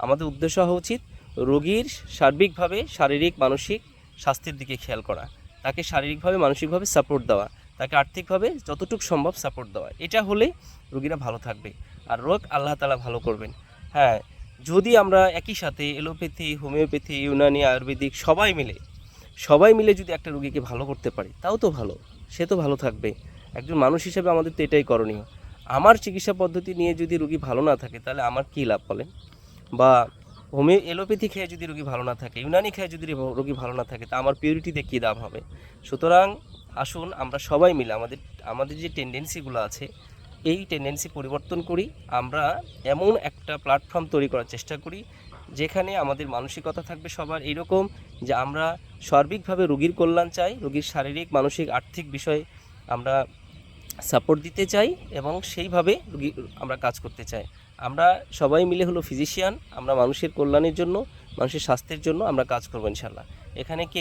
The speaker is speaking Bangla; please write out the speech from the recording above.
আমাদের উদ্দেশ্য হওয়া উচিত রোগীর সার্বিকভাবে শারীরিক মানসিক স্বাস্থ্যের দিকে খেয়াল করা, তাকে শারীরিকভাবে মানসিকভাবে সাপোর্ট দেওয়া, তাকে আর্থিকভাবে যতটুকু সম্ভব সাপোর্ট দেওয়া। এটা হলে রোগীরা ভালো থাকবে আর রোগ আল্লাহ তাআলা ভালো করবেন। হ্যাঁ, যদি আমরা একই সাথে এলোপ্যাথি, হোমিওপ্যাথি, ইউনানি, আয়ুর্বেদিক সবাই মিলে যদি একটা রোগীকে ভালো করতে পারি তাও তো ভালো, সে তো ভালো থাকবে। একজন মানুষ হিসেবে আমাদের তো এটাই করণীয়। আমার চিকিৎসা পদ্ধতি নিয়ে যদি রোগী ভালো না থাকে তাহলে আমার কী লাভ বলেন? বা এলোপ্যাথি খেয়ে যদি রোগী ভালো না থাকে, ইউনানি খেয়ে যদি রোগী ভালো না থাকে, তা আমার পিউরিটিতে কী দাম হবে? সুতরাং আসুন আমরা সবাই মিলে আমাদের যে টেন্ডেন্সিগুলো আছে এই টেন্ডেন্সি পরিবর্তন করি। আমরা এমন একটা প্ল্যাটফর্ম তৈরি করার চেষ্টা করি যেখানে আমাদের মানসিকতা থাকবে সবার এইরকম যে আমরা সার্বিকভাবে রোগীর কল্যাণ চাই, রোগীর শারীরিক মানসিক আর্থিক বিষয়ে আমরা সাপোর্ট দিতে চাই এবং সেইভাবে আমরা কাজ করতে চাই। আমরা সবাই মিলে হলো ফিজিশিয়ান, আমরা মানুষের কল্যাণের জন্য, মানুষের স্বাস্থ্যের জন্য আমরা কাজ করবো ইনশাল্লাহ। এখানে কি